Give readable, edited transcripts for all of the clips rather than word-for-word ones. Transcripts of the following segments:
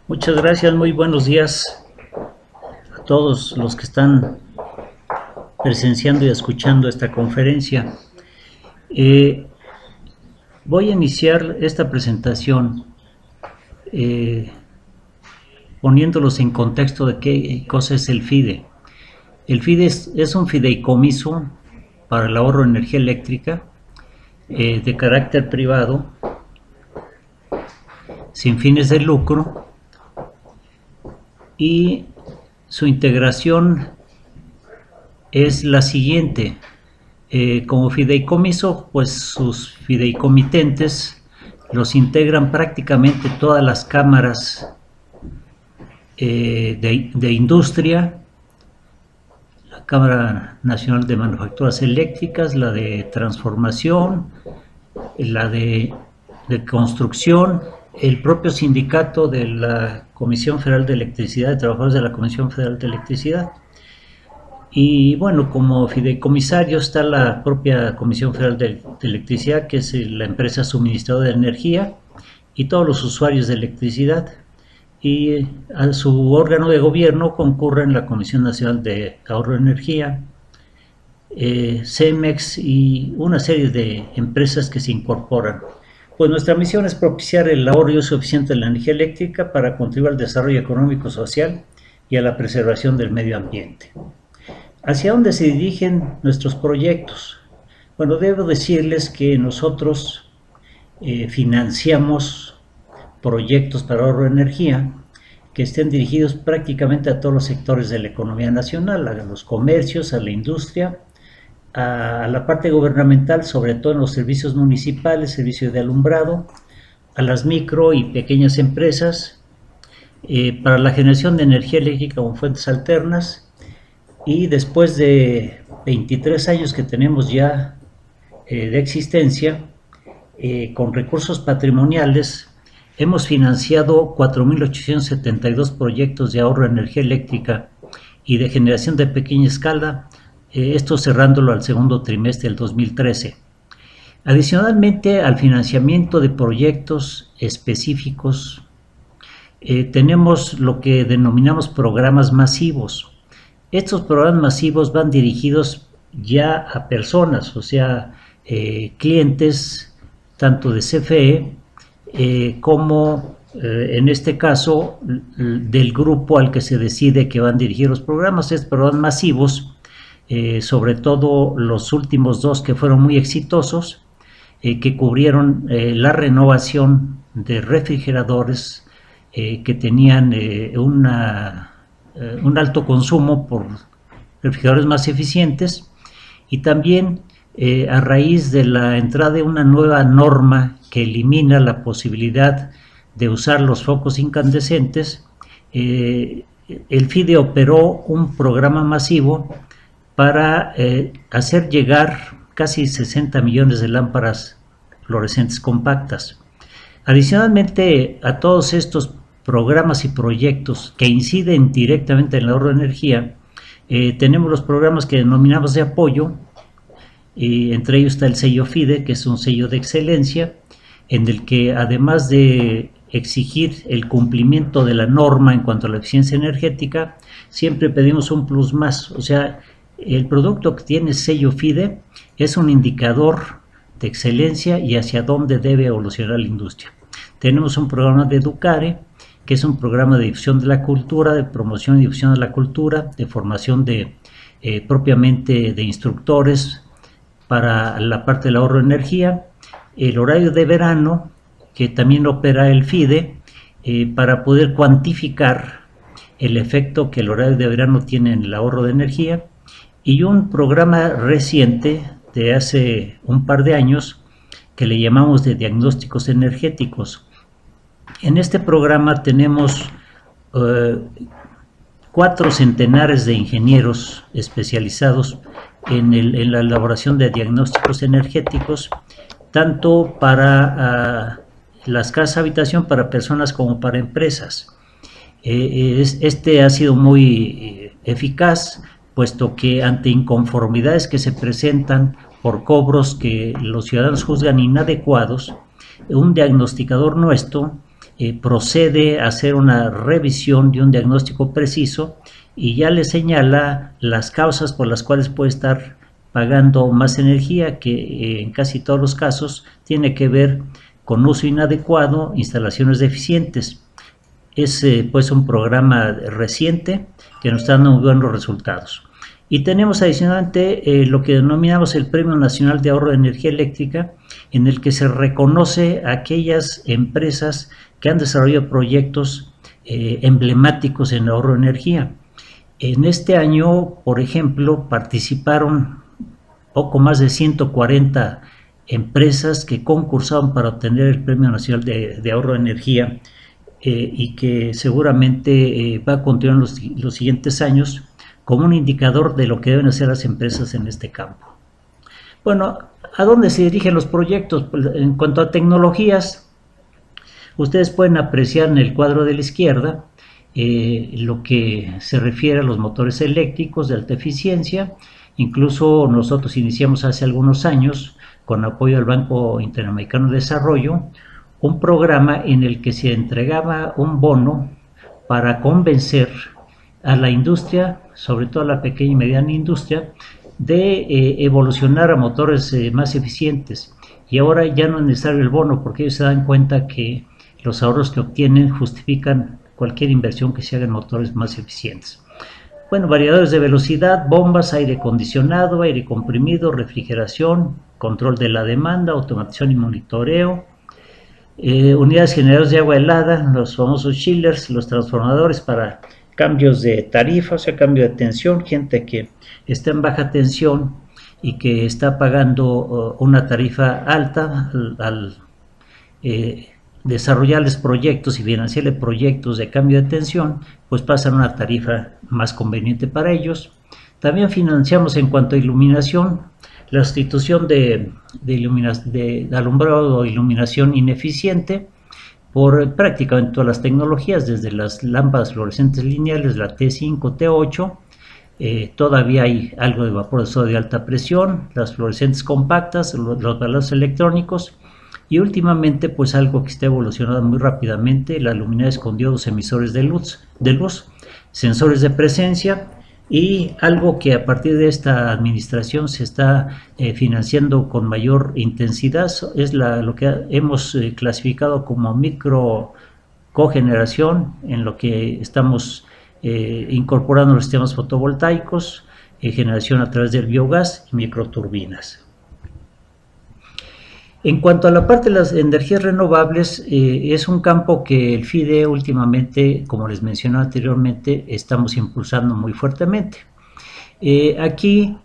Muchas gracias, muy buenos días a todos los que están presenciando y escuchando esta conferencia. Eh, Voy a iniciar esta presentación eh, poniéndolos en contexto de qué cosa es el FIDE. El FIDE es un fideicomiso para el ahorro de energía eléctrica de carácter privado, sin fines de lucro, y su integración es la siguiente. Como fideicomiso, pues sus fideicomitentes los integran prácticamente todas las cámaras de industria, la Cámara Nacional de Manufacturas Eléctricas, la de transformación, la de construcción, el propio sindicato de la Comisión Federal de Electricidad, de trabajadores de la Comisión Federal de Electricidad. Y bueno, como fideicomisario está la propia Comisión Federal de Electricidad, que es la empresa suministradora de energía, y todos los usuarios de electricidad. Y a su órgano de gobierno concurren la Comisión Nacional de Ahorro de Energía, CEMEX y una serie de empresas que se incorporan. Pues nuestra misión es propiciar el ahorro y uso eficiente de la energía eléctrica para contribuir al desarrollo económico, social y a la preservación del medio ambiente. ¿Hacia dónde se dirigen nuestros proyectos? Bueno, debo decirles que nosotros financiamos proyectos para ahorro de energía que estén dirigidos prácticamente a todos los sectores de la economía nacional, a los comercios, a la industria, a la parte gubernamental, sobre todo en los servicios municipales, servicios de alumbrado, a las micro y pequeñas empresas, para la generación de energía eléctrica con fuentes alternas. Y después de 23 años que tenemos ya de existencia, con recursos patrimoniales, hemos financiado 4.872 proyectos de ahorro de energía eléctrica y de generación de pequeña escala, esto cerrándolo al segundo trimestre del 2013. Adicionalmente al financiamiento de proyectos específicos, tenemos lo que denominamos programas masivos. Estos programas masivos van dirigidos ya a personas, o sea, clientes tanto de CFE como en este caso del grupo al que se decide que van dirigidos los programas. Estos programas masivos, sobre todo los últimos dos que fueron muy exitosos, que cubrieron la renovación de refrigeradores que tenían un alto consumo por refrigeradores más eficientes, y también a raíz de la entrada de una nueva norma que elimina la posibilidad de usar los focos incandescentes, el FIDE operó un programa masivo para hacer llegar casi 60 millones de lámparas fluorescentes compactas. Adicionalmente a todos estos programas y proyectos que inciden directamente en el ahorro de energía, tenemos los programas que denominamos de apoyo, y entre ellos está el sello FIDE, que es un sello de excelencia, en el que además de exigir el cumplimiento de la norma en cuanto a la eficiencia energética, siempre pedimos un plus más. O sea, el producto que tiene sello FIDE es un indicador de excelencia y hacia dónde debe evolucionar la industria. Tenemos un programa de Educare, que es un programa de difusión de la cultura, de promoción y difusión de la cultura, de formación de propiamente de instructores para la parte del ahorro de energía. El horario de verano, que también opera el FIDE, para poder cuantificar el efecto que el horario de verano tiene en el ahorro de energía, y un programa reciente de hace un par de años que le llamamos de diagnósticos energéticos. En este programa tenemos 4 centenares de ingenieros especializados en la elaboración de diagnósticos energéticos, tanto para las casas habitación, para personas como para empresas. Este ha sido muy eficaz, puesto que ante inconformidades que se presentan por cobros que los ciudadanos juzgan inadecuados, un diagnosticador nuestro procede a hacer una revisión y un diagnóstico preciso y ya le señala las causas por las cuales puede estar pagando más energía, que en casi todos los casos tiene que ver con uso inadecuado, instalaciones deficientes. Es pues un programa reciente que nos está dando muy buenos resultados. Y tenemos adicionalmente lo que denominamos el Premio Nacional de Ahorro de Energía Eléctrica, en el que se reconoce a aquellas empresas que han desarrollado proyectos emblemáticos en ahorro de energía. En este año, por ejemplo, participaron poco más de 140 empresas que concursaron para obtener el Premio Nacional de Ahorro de Energía y que seguramente va a continuar los siguientes años como un indicador de lo que deben hacer las empresas en este campo. Bueno, ¿a dónde se dirigen los proyectos? En cuanto a tecnologías, ustedes pueden apreciar en el cuadro de la izquierda lo que se refiere a los motores eléctricos de alta eficiencia. Incluso nosotros iniciamos hace algunos años, con apoyo del Banco Interamericano de Desarrollo, un programa en el que se entregaba un bono para convencer a la industria, sobre todo a la pequeña y mediana industria, de evolucionar a motores más eficientes. Y ahora ya no es necesario el bono, porque ellos se dan cuenta que los ahorros que obtienen justifican cualquier inversión que se haga en motores más eficientes. Bueno, variadores de velocidad, bombas, aire acondicionado, aire comprimido, refrigeración, control de la demanda, automatización y monitoreo, unidades generadoras de agua helada, los famosos chillers, los transformadores para cambios de tarifa, o sea, cambio de tensión, gente que está en baja tensión y que está pagando una tarifa alta al desarrollarles proyectos y financiarles proyectos de cambio de tensión, pues pasan a una tarifa más conveniente para ellos. También financiamos en cuanto a iluminación, la sustitución de alumbrado o iluminación ineficiente por prácticamente todas las tecnologías, desde las lámparas fluorescentes lineales, la T5, T8, todavía hay algo de vapor de sodio de alta presión, las fluorescentes compactas, los valores electrónicos, y últimamente pues algo que está evolucionando muy rápidamente, las luminarias con diodos emisores de luz, sensores de presencia, y algo que a partir de esta administración se está financiando con mayor intensidad es lo que hemos clasificado como micro cogeneración, en lo que estamos incorporando los sistemas fotovoltaicos, generación a través del biogás y microturbinas. En cuanto a la parte de las energías renovables, es un campo que el FIDE últimamente, como les mencioné anteriormente, estamos impulsando muy fuertemente. Aquí,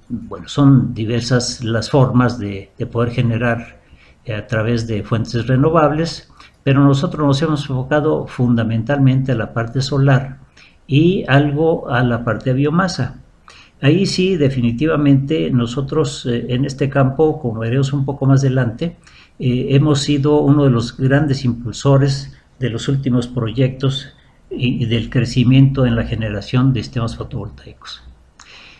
bueno, son diversas las formas de poder generar a través de fuentes renovables, pero nosotros nos hemos enfocado fundamentalmente a la parte solar y algo a la parte de biomasa. Ahí sí, definitivamente, nosotros en este campo, como veremos un poco más adelante, hemos sido uno de los grandes impulsores de los últimos proyectos y del crecimiento en la generación de sistemas fotovoltaicos.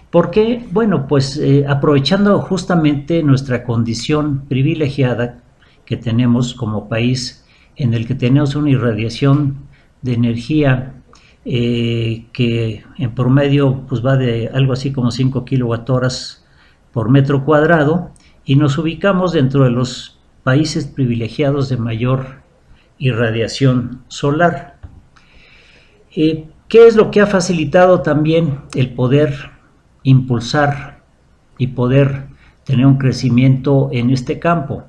¿Por qué? Bueno, pues aprovechando justamente nuestra condición privilegiada que tenemos como país, en el que tenemos una irradiación de energía que en promedio pues va de algo así como 5 kWh por metro cuadrado, y nos ubicamos dentro de los países privilegiados de mayor irradiación solar. ¿Qué es lo que ha facilitado también el poder impulsar y poder tener un crecimiento en este campo?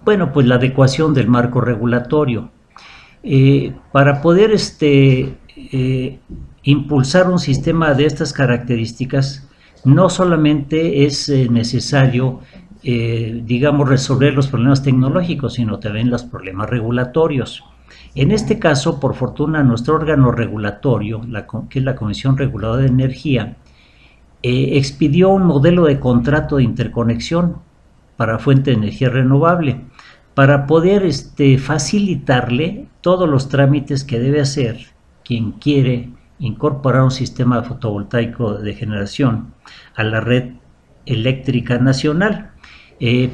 Bueno, pues la adecuación del marco regulatorio. Para poder impulsar un sistema de estas características, no solamente es necesario, digamos, resolver los problemas tecnológicos, sino también los problemas regulatorios. En este caso, por fortuna, nuestro órgano regulatorio, que es la Comisión Reguladora de Energía, expidió un modelo de contrato de interconexión para fuente de energía renovable, para poder facilitarle todos los trámites que debe hacer quien quiere incorporar un sistema fotovoltaico de generación a la red eléctrica nacional.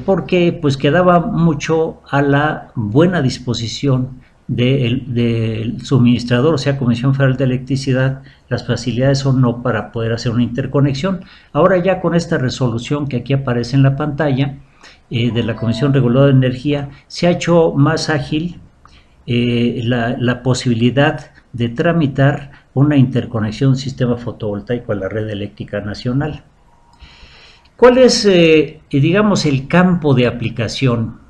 porque pues quedaba mucho a la buena disposición del suministrador, o sea, Comisión Federal de Electricidad, las facilidades o no para poder hacer una interconexión. Ahora ya con esta resolución que aquí aparece en la pantalla de la Comisión Reguladora de Energía, se ha hecho más ágil la posibilidad de tramitar una interconexión de un sistema fotovoltaico a la red eléctrica nacional. ¿Cuál es, digamos, el campo de aplicación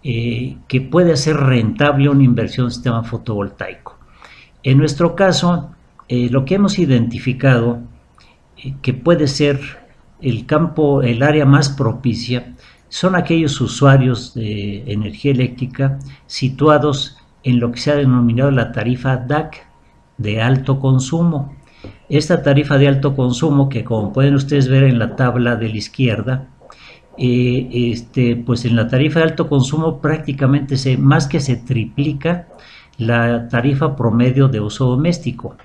que puede hacer rentable una inversión en un sistema fotovoltaico? En nuestro caso, lo que hemos identificado que puede ser el campo, el área más propicia, son aquellos usuarios de energía eléctrica situados en lo que se ha denominado la tarifa DAC, de alto consumo. Esta tarifa de alto consumo, que como pueden ustedes ver en la tabla de la izquierda, pues en la tarifa de alto consumo prácticamente más que se triplica la tarifa promedio de uso doméstico.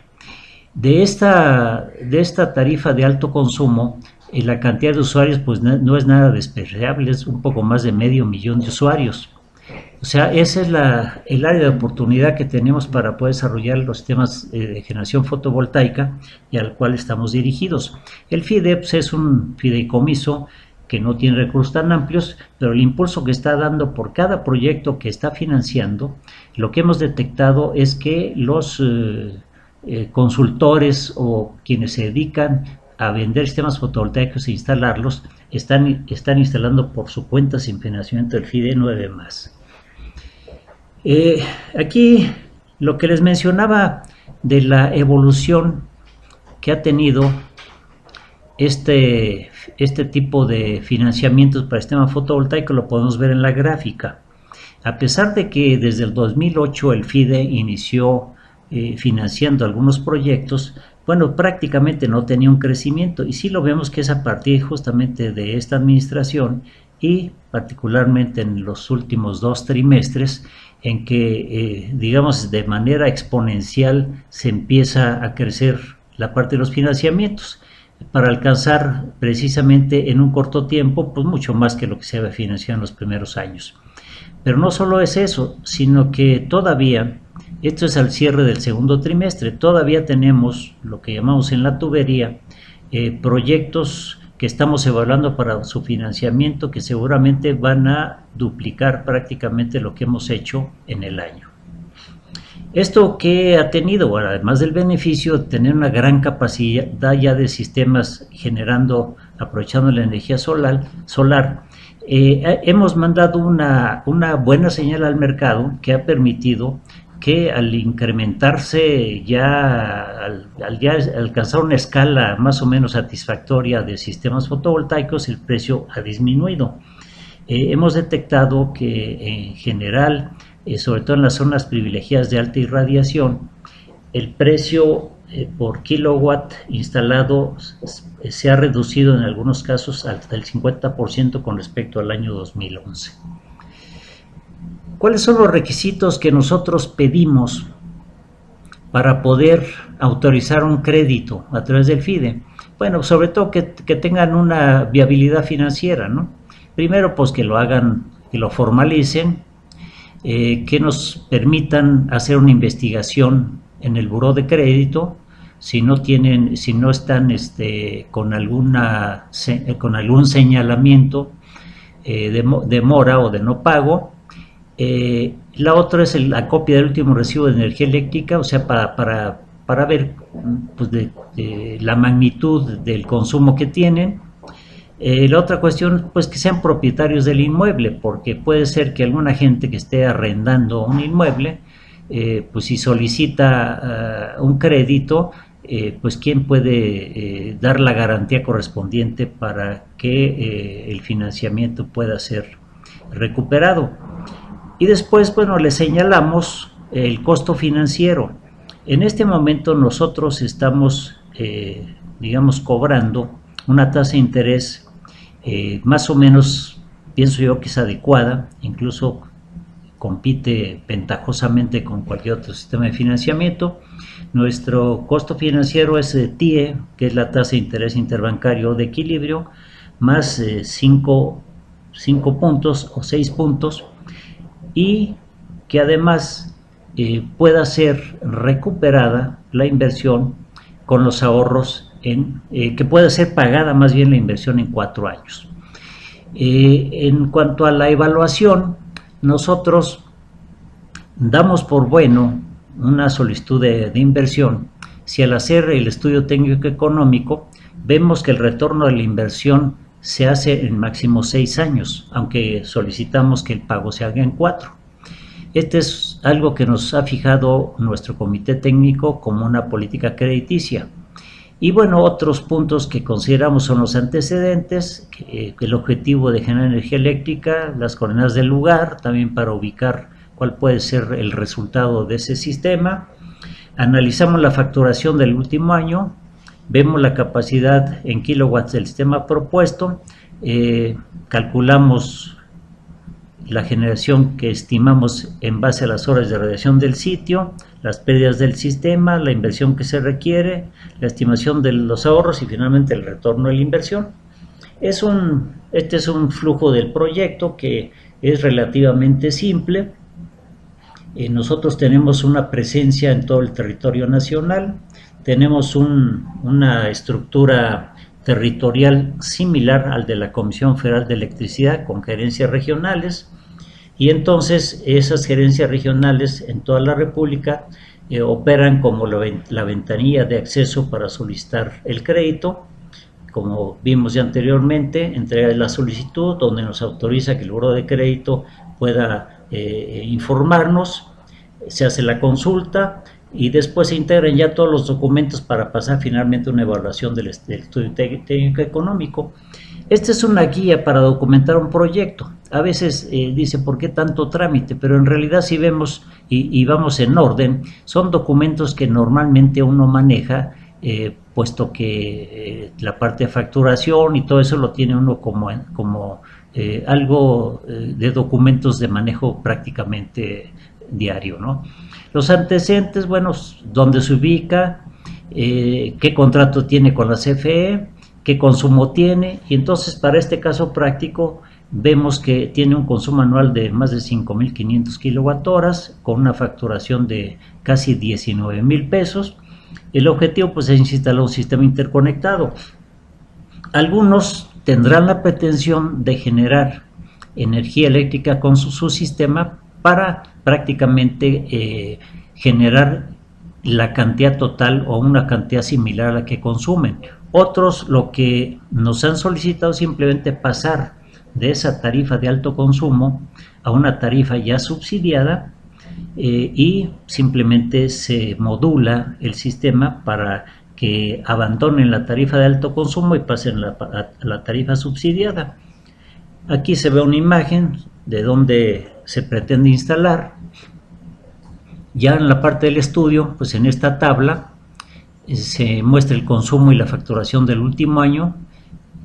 De esta tarifa de alto consumo, la cantidad de usuarios pues no es nada despreciable, es un poco más de 500,000 de usuarios. O sea, esa es el área de oportunidad que tenemos para poder desarrollar los sistemas de generación fotovoltaica y al cual estamos dirigidos. El FIDE pues, es un fideicomiso que no tiene recursos tan amplios, pero el impulso que está dando por cada proyecto que está financiando, lo que hemos detectado es que los consultores o quienes se dedican a vender sistemas fotovoltaicos e instalarlos están instalando por su cuenta sin financiamiento del FIDE 9 más. Aquí lo que les mencionaba de la evolución que ha tenido este tipo de financiamientos para el sistema fotovoltaico lo podemos ver en la gráfica. A pesar de que desde el 2008 el FIDE inició financiando algunos proyectos, bueno, prácticamente no tenía un crecimiento, y sí lo vemos que es a partir justamente de esta administración y particularmente en los últimos 2 trimestres en que digamos de manera exponencial se empieza a crecer la parte de los financiamientos para alcanzar precisamente en un corto tiempo pues mucho más que lo que se había financiado en los primeros años. Pero no solo es eso, sino que todavía, esto es al cierre del segundo trimestre, todavía tenemos lo que llamamos en la tubería proyectos que estamos evaluando para su financiamiento que seguramente van a duplicar prácticamente lo que hemos hecho en el año. Esto que ha tenido, bueno, además del beneficio de tener una gran capacidad ya de sistemas generando, aprovechando la energía solar, hemos mandado una buena señal al mercado que ha permitido que al incrementarse al ya alcanzar una escala más o menos satisfactoria de sistemas fotovoltaicos, el precio ha disminuido. Hemos detectado que en general, sobre todo en las zonas privilegiadas de alta irradiación, el precio por kilowatt instalado se ha reducido en algunos casos hasta el 50% con respecto al año 2011. ¿Cuáles son los requisitos que nosotros pedimos para poder autorizar un crédito a través del FIDE? Bueno, sobre todo que tengan una viabilidad financiera, ¿no? Primero, pues que lo hagan, que lo formalicen, que nos permitan hacer una investigación en el buró de crédito, si no están con algún señalamiento de mora o de no pago. La otra es la copia del último recibo de energía eléctrica, o sea, para ver pues, la magnitud del consumo que tienen. La otra cuestión, pues que sean propietarios del inmueble, porque puede ser que alguna gente que esté arrendando un inmueble, pues si solicita un crédito, pues quién puede dar la garantía correspondiente para que el financiamiento pueda ser recuperado. Y después, bueno, le señalamos el costo financiero. En este momento nosotros estamos, digamos, cobrando una tasa de interés más o menos, pienso yo que es adecuada, incluso compite ventajosamente con cualquier otro sistema de financiamiento. Nuestro costo financiero es TIE, que es la tasa de interés interbancario de equilibrio, más 5 5 puntos o 6 puntos, y que además pueda ser recuperada la inversión con los ahorros, que pueda ser pagada más bien la inversión en 4 años. En cuanto a la evaluación, nosotros damos por bueno una solicitud de inversión si al hacer el estudio técnico económico vemos que el retorno de la inversión se hace en máximo 6 años, aunque solicitamos que el pago se haga en 4. Este es algo que nos ha fijado nuestro comité técnico como una política crediticia. Y bueno, otros puntos que consideramos son los antecedentes, el objetivo de generar energía eléctrica, las coordenadas del lugar, también para ubicar cuál puede ser el resultado de ese sistema. Analizamos la facturación del último año, vemos la capacidad en kilowatts del sistema propuesto, calculamos la generación que estimamos en base a las horas de radiación del sitio, las pérdidas del sistema, la inversión que se requiere, la estimación de los ahorros y finalmente el retorno de la inversión. Este es un flujo del proyecto que es relativamente simple. Nosotros tenemos una presencia en todo el territorio nacional, tenemos una estructura territorial similar al de la Comisión Federal de Electricidad con gerencias regionales, y entonces esas gerencias regionales en toda la República operan como la ventanilla de acceso para solicitar el crédito. Como vimos ya anteriormente, entrega la solicitud donde nos autoriza que el buró de crédito pueda informarnos, se hace la consulta y después se integran ya todos los documentos para pasar finalmente una evaluación del estudio técnico económico. Esta es una guía para documentar un proyecto. A veces dice, ¿por qué tanto trámite? Pero en realidad si vemos y vamos en orden, son documentos que normalmente uno maneja, puesto que la parte de facturación y todo eso lo tiene uno como algo de documentos de manejo prácticamente diario, ¿no? Los antecedentes, bueno, dónde se ubica, qué contrato tiene con la CFE, qué consumo tiene, y entonces para este caso práctico vemos que tiene un consumo anual de más de 5.500 kilowatt-horas con una facturación de casi 19,000 pesos. El objetivo pues es instalar un sistema interconectado. Algunos tendrán la pretensión de generar energía eléctrica con su sistema para prácticamente generar la cantidad total o una cantidad similar a la que consumen. Otros lo que nos han solicitado es simplemente pasar de esa tarifa de alto consumo a una tarifa ya subsidiada, y simplemente se modula el sistema para que abandonen la tarifa de alto consumo y pasen a la tarifa subsidiada. Aquí se ve una imagen de donde se pretende instalar. Ya en la parte del estudio, pues en esta tabla se muestra el consumo y la facturación del último año,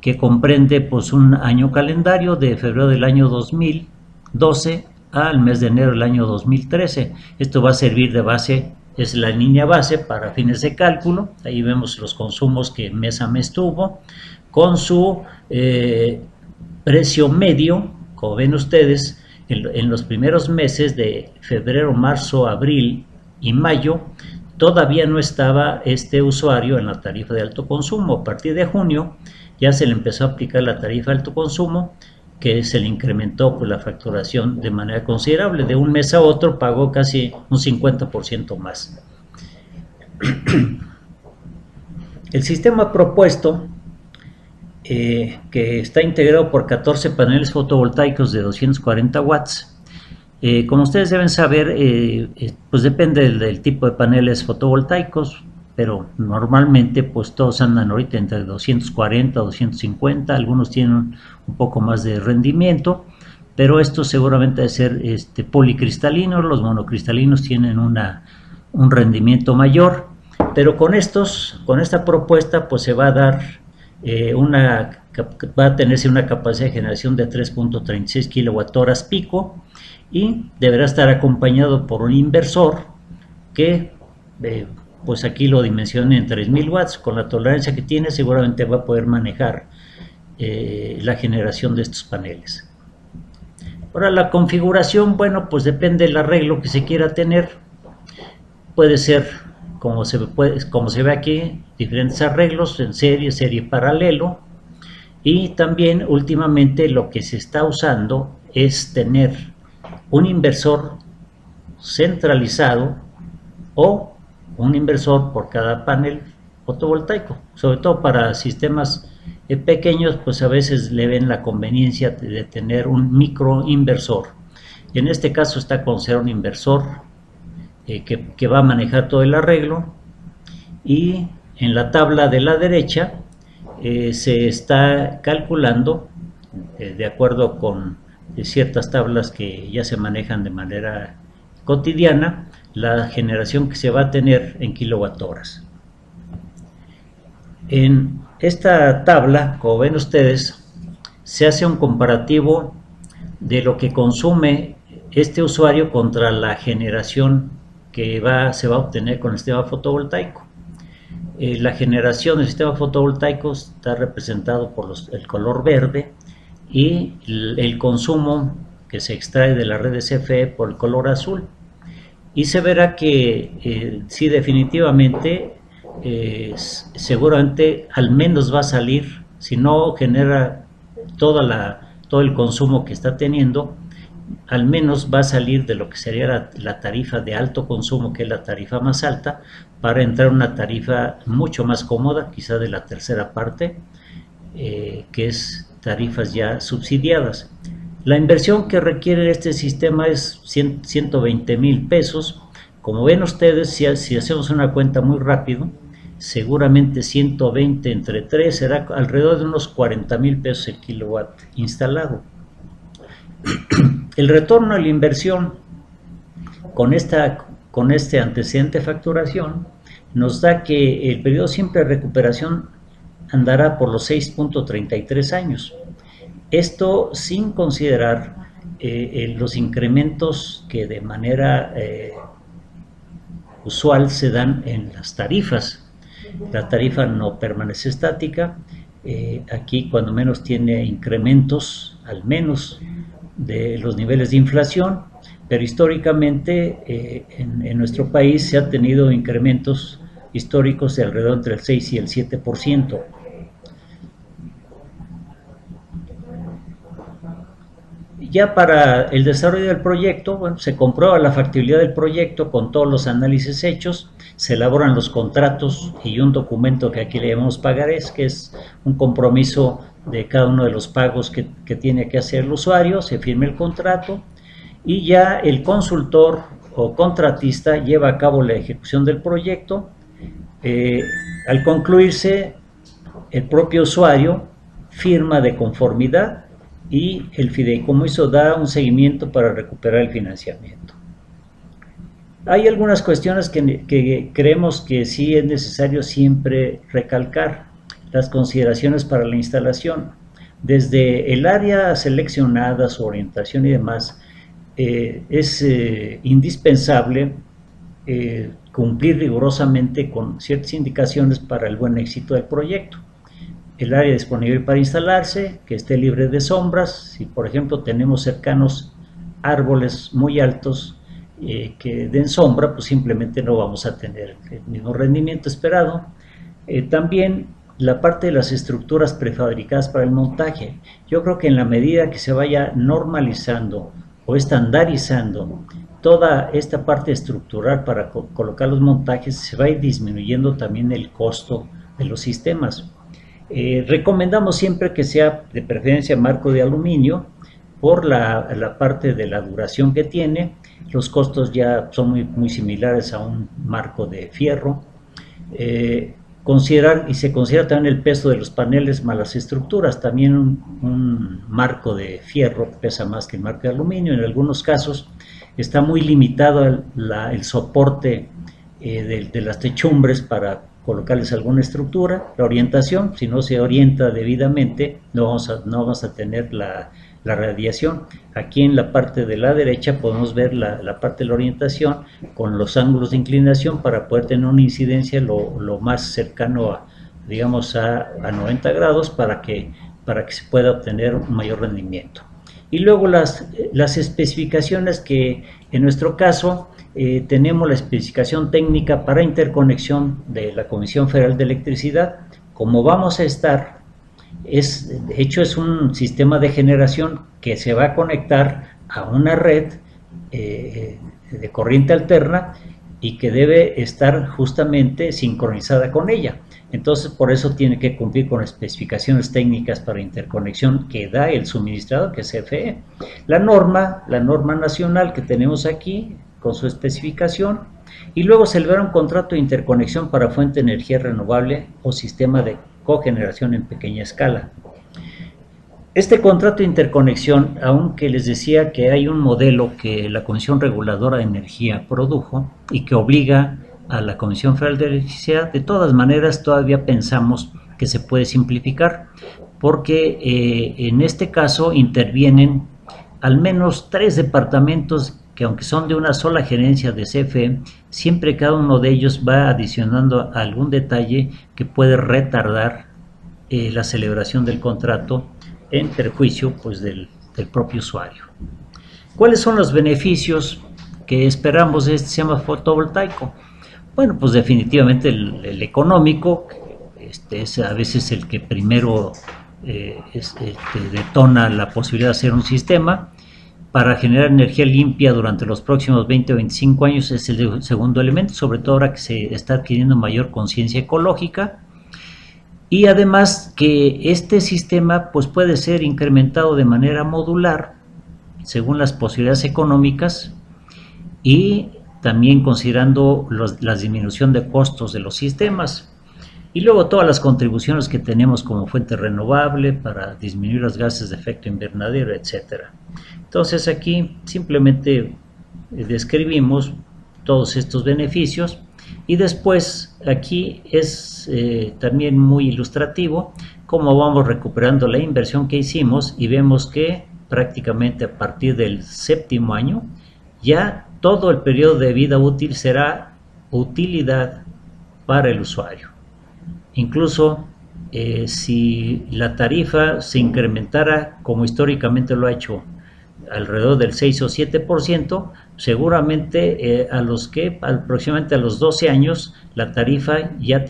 que comprende pues un año calendario de febrero del año 2012 al mes de enero del año 2013. Esto va a servir de base, es la línea base para fines de cálculo. Ahí vemos los consumos que mes a mes tuvo, con su precio medio. Como ven ustedes, en los primeros meses de febrero, marzo, abril y mayo, todavía no estaba este usuario en la tarifa de alto consumo. A partir de junio ya se le empezó a aplicar la tarifa de alto consumo, que se le incrementó pues, la facturación de manera considerable. De un mes a otro pagó casi un 50% más. El sistema propuesto, que está integrado por 14 paneles fotovoltaicos de 240 watts, como ustedes deben saber, pues depende del tipo de paneles fotovoltaicos, pero normalmente pues todos andan ahorita entre 240 o 250, algunos tienen un poco más de rendimiento, pero estos seguramente debe ser policristalinos. Los monocristalinos tienen un rendimiento mayor, pero con esta propuesta pues se va a dar va a tenerse una capacidad de generación de 3.36 kWh pico, y deberá estar acompañado por un inversor que pues aquí lo dimensioné en 3.000 watts. Con la tolerancia que tiene seguramente va a poder manejar la generación de estos paneles. Ahora la configuración, bueno, pues depende del arreglo que se quiera tener. Puede ser, como se ve aquí, diferentes arreglos en serie paralelo. Y también últimamente lo que se está usando es tener un inversor centralizado o un inversor por cada panel fotovoltaico, sobre todo para sistemas pequeños, pues a veces le ven la conveniencia de tener un microinversor. En este caso está con ser un inversor que va a manejar todo el arreglo, y en la tabla de la derecha se está calculando de acuerdo con ciertas tablas que ya se manejan de manera cotidiana la generación que se va a tener en kilowatt-horas. En esta tabla, como ven ustedes, se hace un comparativo de lo que consume este usuario contra la generación que se va a obtener con el sistema fotovoltaico. La generación del sistema fotovoltaico está representado por el color verde y el consumo que se extrae de la red de CFE por el color azul. Y se verá que sí, definitivamente, seguramente al menos va a salir, si no genera todo el consumo que está teniendo, al menos va a salir de lo que sería la tarifa de alto consumo, que es la tarifa más alta, para entrar a una tarifa mucho más cómoda, quizá de la tercera parte, que es tarifas ya subsidiadas. La inversión que requiere este sistema es 120,000 pesos. Como ven ustedes, si hacemos una cuenta muy rápido, seguramente 120 entre 3 será alrededor de unos 40,000 pesos el kilowatt instalado. El retorno a la inversión con este antecedente de facturación nos da que el periodo simple de recuperación andará por los 6.33 años. Esto sin considerar los incrementos que de manera usual se dan en las tarifas. La tarifa no permanece estática. Aquí cuando menos tiene incrementos, al menos de los niveles de inflación, pero históricamente en nuestro país se ha tenido incrementos históricos de alrededor entre el 6 y el 7%. Ya para el desarrollo del proyecto, bueno, se comprueba la factibilidad del proyecto con todos los análisis hechos, se elaboran los contratos y un documento que aquí le llamamos pagarés, que es un compromiso de cada uno de los pagos que tiene que hacer el usuario, se firma el contrato y ya el consultor o contratista lleva a cabo la ejecución del proyecto. Al concluirse, el propio usuario firma de conformidad y el fideicomiso da un seguimiento para recuperar el financiamiento. Hay algunas cuestiones que creemos que sí es necesario siempre recalcar: las consideraciones para la instalación. Desde el área seleccionada, su orientación y demás, es indispensable cumplir rigurosamente con ciertas indicaciones para el buen éxito del proyecto. El área disponible para instalarse, que esté libre de sombras. Si por ejemplo tenemos cercanos árboles muy altos que den sombra, pues simplemente no vamos a tener el mismo rendimiento esperado. También la parte de las estructuras prefabricadas para el montaje. Yo creo que en la medida que se vaya normalizando o estandarizando toda esta parte estructural para colocar los montajes, se va a ir disminuyendo también el costo de los sistemas. Recomendamos siempre que sea de preferencia marco de aluminio por la parte de la duración que tiene. Los costos ya son muy similares a un marco de fierro. Se considera también el peso de los paneles más las estructuras. También un marco de fierro pesa más que el marco de aluminio. En algunos casos está muy limitado el soporte de las techumbres para colocarles alguna estructura. La orientación, si no se orienta debidamente, no vamos a tener la radiación. Aquí en la parte de la derecha podemos ver la parte de la orientación con los ángulos de inclinación para poder tener una incidencia lo más cercano digamos a 90 grados para que se pueda obtener un mayor rendimiento. Y luego las especificaciones que en nuestro caso tenemos la especificación técnica para interconexión de la Comisión Federal de Electricidad. Como vamos a estar, de hecho es un sistema de generación que se va a conectar a una red de corriente alterna y que debe estar justamente sincronizada con ella. Entonces, por eso tiene que cumplir con especificaciones técnicas para interconexión que da el suministrador, que es CFE. La norma nacional que tenemos aquí, con su especificación, y luego se elabora un contrato de interconexión para fuente de energía renovable o sistema de cogeneración en pequeña escala. Este contrato de interconexión, aunque les decía que hay un modelo que la Comisión Reguladora de Energía produjo y que obliga a la Comisión Federal de Electricidad, de todas maneras todavía pensamos que se puede simplificar, porque en este caso intervienen al menos 3 departamentos que, aunque son de una sola gerencia de CFE, siempre cada uno de ellos va adicionando algún detalle que puede retardar la celebración del contrato en perjuicio pues del propio usuario. ¿Cuáles son los beneficios que esperamos de este sistema fotovoltaico? Bueno, pues definitivamente el económico, es a veces el que primero detona la posibilidad de hacer un sistema. Para generar energía limpia durante los próximos 20 o 25 años es el segundo elemento, sobre todo ahora que se está adquiriendo mayor conciencia ecológica. Y además que este sistema pues puede ser incrementado de manera modular según las posibilidades económicas y también considerando la disminución de costos de los sistemas. Y luego todas las contribuciones que tenemos como fuente renovable para disminuir los gases de efecto invernadero, etc. Entonces aquí simplemente describimos todos estos beneficios. Y después aquí es también muy ilustrativo cómo vamos recuperando la inversión que hicimos y vemos que prácticamente a partir del 7º año ya todo el periodo de vida útil será utilidad para el usuario. Incluso si la tarifa se incrementara como históricamente lo ha hecho alrededor del 6 o 7%, seguramente aproximadamente a los 12 años la tarifa ya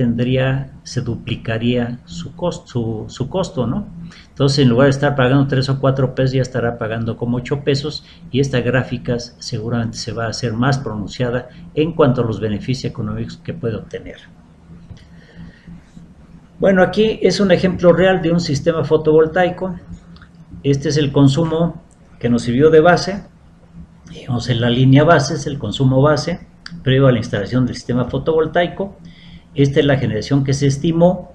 se duplicaría su costo, ¿no? Entonces, en lugar de estar pagando 3 o 4 pesos, ya estará pagando como 8 pesos y esta gráfica seguramente se va a hacer más pronunciada en cuanto a los beneficios económicos que puede obtener. Bueno, aquí es un ejemplo real de un sistema fotovoltaico. Este es el consumo que nos sirvió de base. Digamos, en la línea base es el consumo base previo a la instalación del sistema fotovoltaico. Esta es la generación que se estimó.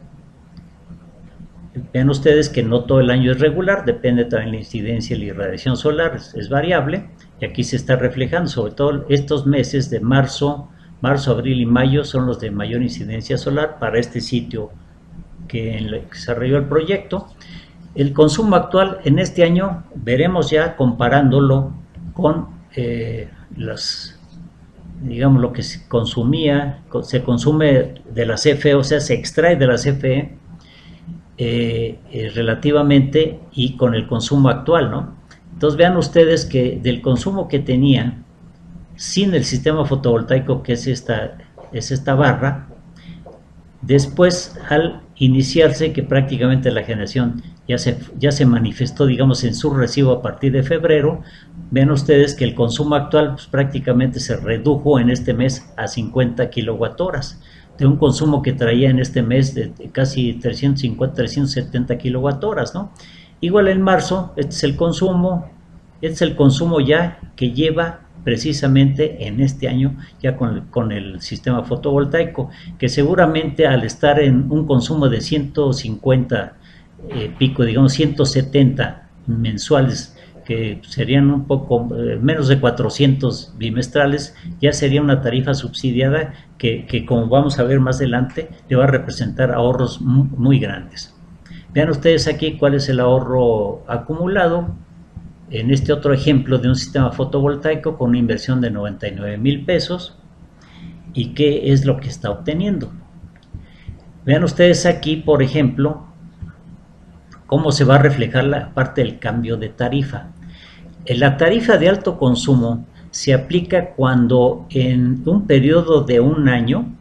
Vean ustedes que no todo el año es regular, depende también de la incidencia y la irradiación solar, es variable. Y aquí se está reflejando, sobre todo estos meses de marzo, abril y mayo son los de mayor incidencia solar para este sitio que desarrolló el proyecto. El consumo actual en este año veremos ya comparándolo con digamos lo que se consume de la CFE, o sea, se extrae de la CFE relativamente y con el consumo actual, ¿no? Entonces vean ustedes que del consumo que tenía sin el sistema fotovoltaico, que es esta barra, después al iniciarse, que prácticamente la generación ya se manifestó, digamos, en su recibo a partir de febrero, ven ustedes que el consumo actual pues, prácticamente se redujo en este mes a 50 kilowatt-horas, de un consumo que traía en este mes de casi 350, 370 kilowatt-horas, ¿no? Igual en marzo, este es el consumo ya que lleva precisamente en este año ya con el sistema fotovoltaico, que seguramente al estar en un consumo de 150 pico, digamos 170 mensuales, que serían un poco menos de 400 bimestrales, ya sería una tarifa subsidiada que como vamos a ver más adelante le va a representar ahorros muy grandes. Vean ustedes aquí cuál es el ahorro acumulado en este otro ejemplo de un sistema fotovoltaico con una inversión de 99,000 pesos y qué es lo que está obteniendo. Vean ustedes aquí, por ejemplo, cómo se va a reflejar la parte del cambio de tarifa. La tarifa de alto consumo se aplica cuando en un periodo de un año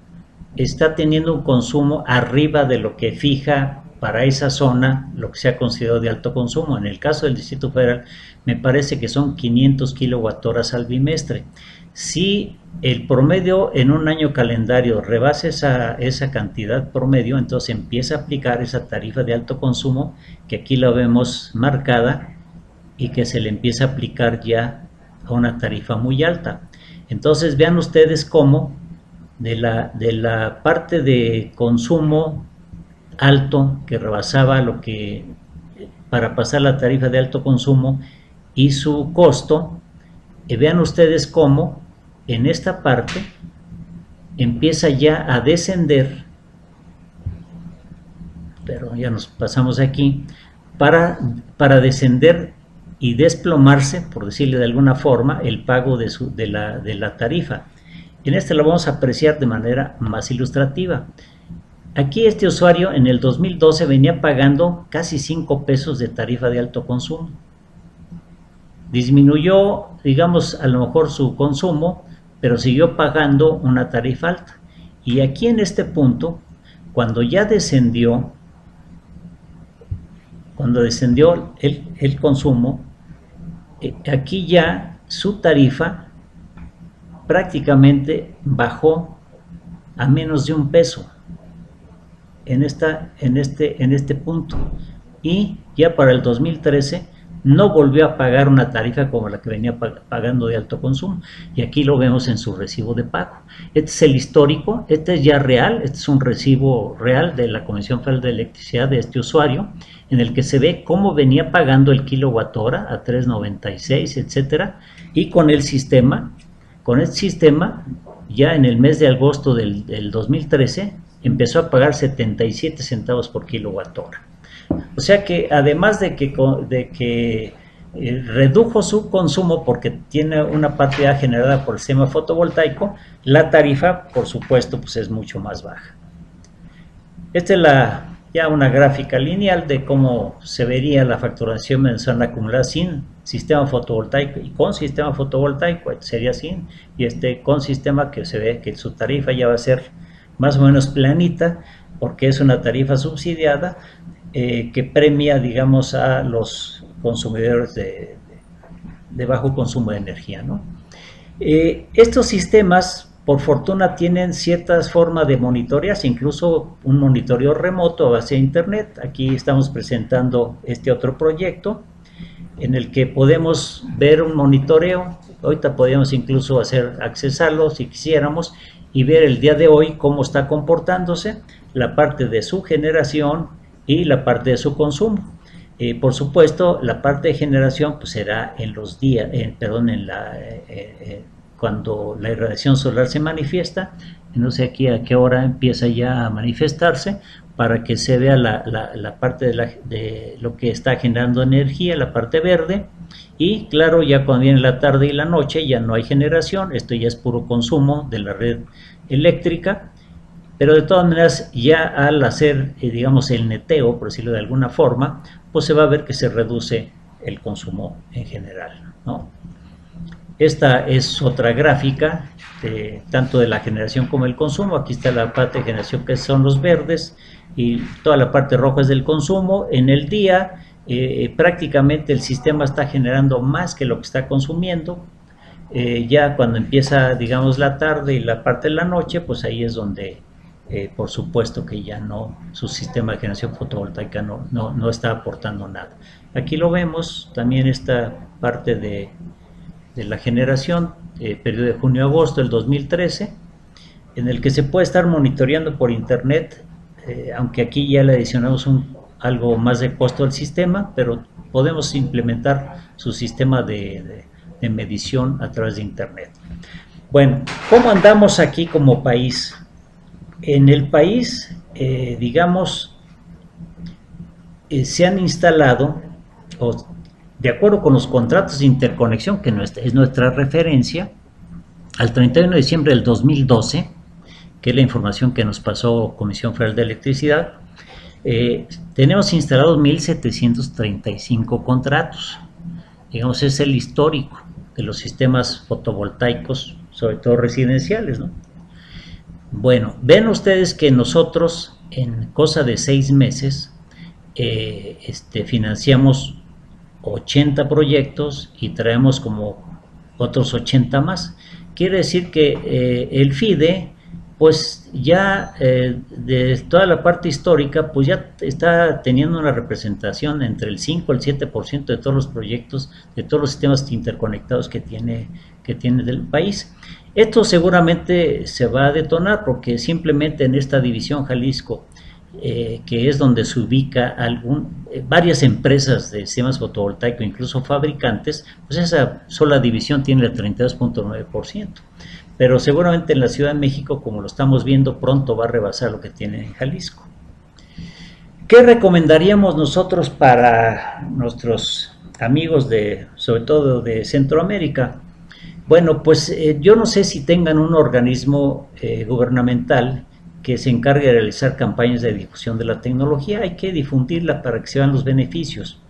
está teniendo un consumo arriba de lo que fija para esa zona lo que se ha considerado de alto consumo. En el caso del Distrito Federal me parece que son 500 kilowatt-horas al bimestre. Si el promedio en un año calendario rebasa esa cantidad promedio, entonces empieza a aplicar esa tarifa de alto consumo, que aquí la vemos marcada, y que se le empieza a aplicar ya a una tarifa muy alta. Entonces vean ustedes cómo de la parte de consumo alto que rebasaba lo que para pasar la tarifa de alto consumo y su costo, vean ustedes cómo en esta parte empieza ya a descender, pero ya nos pasamos aquí, para descender y desplomarse, por decirle de alguna forma, el pago de la tarifa. En este lo vamos a apreciar de manera más ilustrativa. Aquí este usuario en el 2012 venía pagando casi 5 pesos de tarifa de alto consumo. Disminuyó, digamos, a lo mejor su consumo, pero siguió pagando una tarifa alta. Y aquí en este punto, cuando ya descendió, el consumo, aquí ya su tarifa prácticamente bajó a menos de 1 peso en este punto, y ya para el 2013 no volvió a pagar una tarifa como la que venía pagando de alto consumo, y aquí lo vemos en su recibo de pago. Este es el histórico, este es ya real, este es un recibo real de la Comisión Federal de Electricidad de este usuario, en el que se ve cómo venía pagando el kilowatt hora a 3.96, etcétera, y con este sistema ya en el mes de agosto del 2013 empezó a pagar 77 centavos por kilowatt hora. O sea que además de que redujo su consumo porque tiene una parte ya generada por el sistema fotovoltaico, la tarifa, por supuesto, pues es mucho más baja. Esta es ya una gráfica lineal de cómo se vería la facturación mensual acumulada sin sistema fotovoltaico y con sistema fotovoltaico. Este sería sin, y con sistema, que se ve que su tarifa ya va a ser más o menos planita, porque es una tarifa subsidiada que premia, digamos, a los consumidores de bajo consumo de energía, ¿no? Estos sistemas, por fortuna, tienen ciertas formas de monitorear, incluso un monitoreo remoto hacia internet. Aquí estamos presentando este otro proyecto en el que podemos ver un monitoreo. Ahorita podríamos incluso accesarlo si quisiéramos y ver el día de hoy cómo está comportándose la parte de su generación y la parte de su consumo. Por supuesto, la parte de generación pues será en los días, cuando la irradiación solar se manifiesta. No sé aquí a qué hora empieza ya a manifestarse, para que se vea la parte de lo que está generando energía, la parte verde. Y claro, ya cuando viene la tarde y la noche ya no hay generación, esto ya es puro consumo de la red eléctrica. Pero de todas maneras, ya al hacer, digamos, el neteo, por decirlo de alguna forma, pues se va a ver que se reduce el consumo en general, ¿no? Esta es otra gráfica, tanto de la generación como el consumo. Aquí está la parte de generación, que son los verdes, y toda la parte roja es del consumo. En el día, prácticamente el sistema está generando más que lo que está consumiendo. Ya cuando empieza, digamos, la tarde y la parte de la noche, pues ahí es donde por supuesto que ya no, su sistema de generación fotovoltaica no está aportando nada. Aquí lo vemos, también esta parte de la generación, periodo de junio-agosto del 2013, en el que se puede estar monitoreando por internet, aunque aquí ya le adicionamos algo más de costo al sistema, pero podemos implementar su sistema de medición a través de internet. Bueno, ¿cómo andamos aquí como país? En el país, digamos, se han instalado, de acuerdo con los contratos de interconexión, que es nuestra referencia, al 31 de diciembre del 2012, que es la información que nos pasó Comisión Federal de Electricidad, tenemos instalados 1.735 contratos. digamos, es el histórico de los sistemas fotovoltaicos, sobre todo residenciales, ¿no? Bueno, ven ustedes que nosotros en cosa de 6 meses financiamos 80 proyectos y traemos como otros 80 más. Quiere decir que el FIDE, pues ya de toda la parte histórica, pues ya está teniendo una representación entre el 5 y el 7% de todos los proyectos, de todos los sistemas interconectados que tiene el país. Esto seguramente se va a detonar porque simplemente en esta división Jalisco, que es donde se ubica varias empresas de sistemas fotovoltaicos, incluso fabricantes, pues esa sola división tiene el 32.9%. Pero seguramente en la Ciudad de México, como lo estamos viendo, pronto va a rebasar lo que tiene en Jalisco. ¿Qué recomendaríamos nosotros para nuestros amigos sobre todo de Centroamérica? Bueno, pues yo no sé si tengan un organismo gubernamental que se encargue de realizar campañas de difusión de la tecnología. Hay que difundirla para que se vean los beneficios.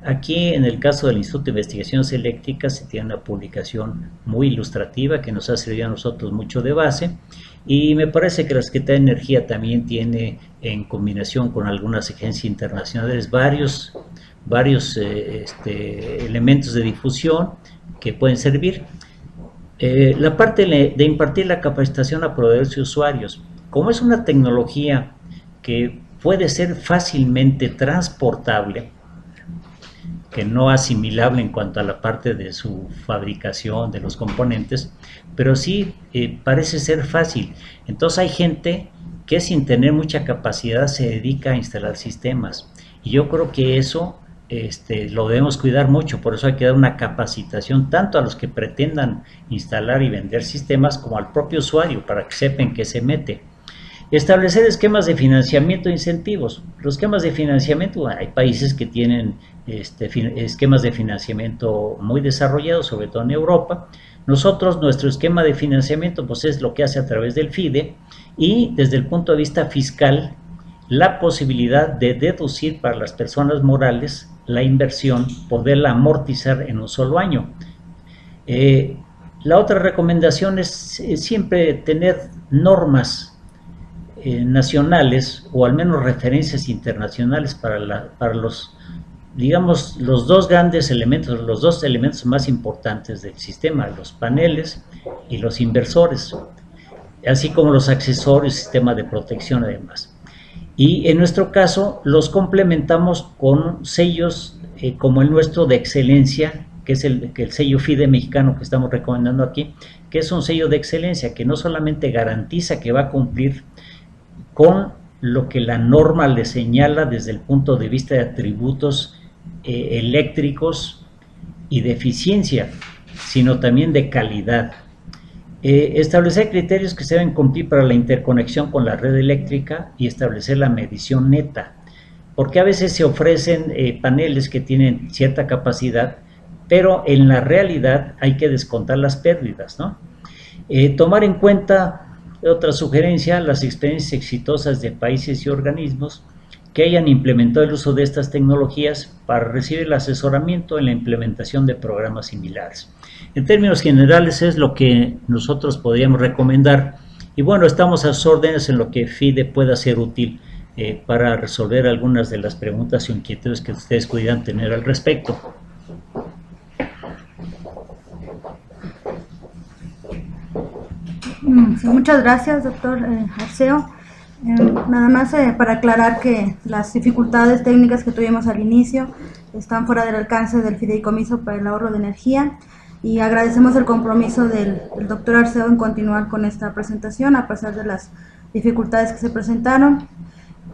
Aquí, en el caso del Instituto de Investigaciones Eléctricas, se tiene una publicación muy ilustrativa que nos ha servido a nosotros mucho de base, y me parece que la Secretaría de Energía también tiene, en combinación con algunas agencias internacionales, varios elementos de difusión que pueden servir. La parte de impartir la capacitación a proveedores y usuarios. Como es una tecnología que puede ser fácilmente transportable, que no asimilable en cuanto a la parte de su fabricación, de los componentes, pero sí parece ser fácil. Entonces hay gente que sin tener mucha capacidad se dedica a instalar sistemas, y yo creo que eso lo debemos cuidar mucho. Por eso hay que dar una capacitación tanto a los que pretendan instalar y vender sistemas como al propio usuario, para que sepan qué se mete. Establecer esquemas de financiamiento e incentivos. Los esquemas de financiamiento, bueno, hay países que tienen esquemas de financiamiento muy desarrollados, sobre todo en Europa. Nosotros, nuestro esquema de financiamiento, pues es lo que hace a través del FIDE, y desde el punto de vista fiscal, la posibilidad de deducir para las personas morales la inversión, poderla amortizar en un solo año. La otra recomendación es siempre tener normas nacionales, o al menos referencias internacionales para los, digamos, los dos elementos más importantes del sistema: los paneles y los inversores, así como los accesorios, sistema de protección además. Y en nuestro caso los complementamos con sellos como el nuestro de excelencia, que es el sello FIDE mexicano que estamos recomendando aquí, que es un sello de excelencia que no solamente garantiza que va a cumplir con lo que la norma le señala desde el punto de vista de atributos eléctricos y de eficiencia, sino también de calidad. Establecer criterios que se deben cumplir para la interconexión con la red eléctrica y establecer la medición neta, porque a veces se ofrecen paneles que tienen cierta capacidad, pero en la realidad hay que descontar las pérdidas, ¿no? Tomar en cuenta, otra sugerencia, las experiencias exitosas de países y organismos que hayan implementado el uso de estas tecnologías para recibir el asesoramiento en la implementación de programas similares. En términos generales es lo que nosotros podríamos recomendar, y bueno, estamos a sus órdenes en lo que FIDE pueda ser útil para resolver algunas de las preguntas o inquietudes que ustedes pudieran tener al respecto. Sí, muchas gracias, doctor Arceo. Nada más para aclarar que las dificultades técnicas que tuvimos al inicio están fuera del alcance del Fideicomiso para el Ahorro de Energía, y agradecemos el compromiso del doctor Arceo en continuar con esta presentación a pesar de las dificultades que se presentaron.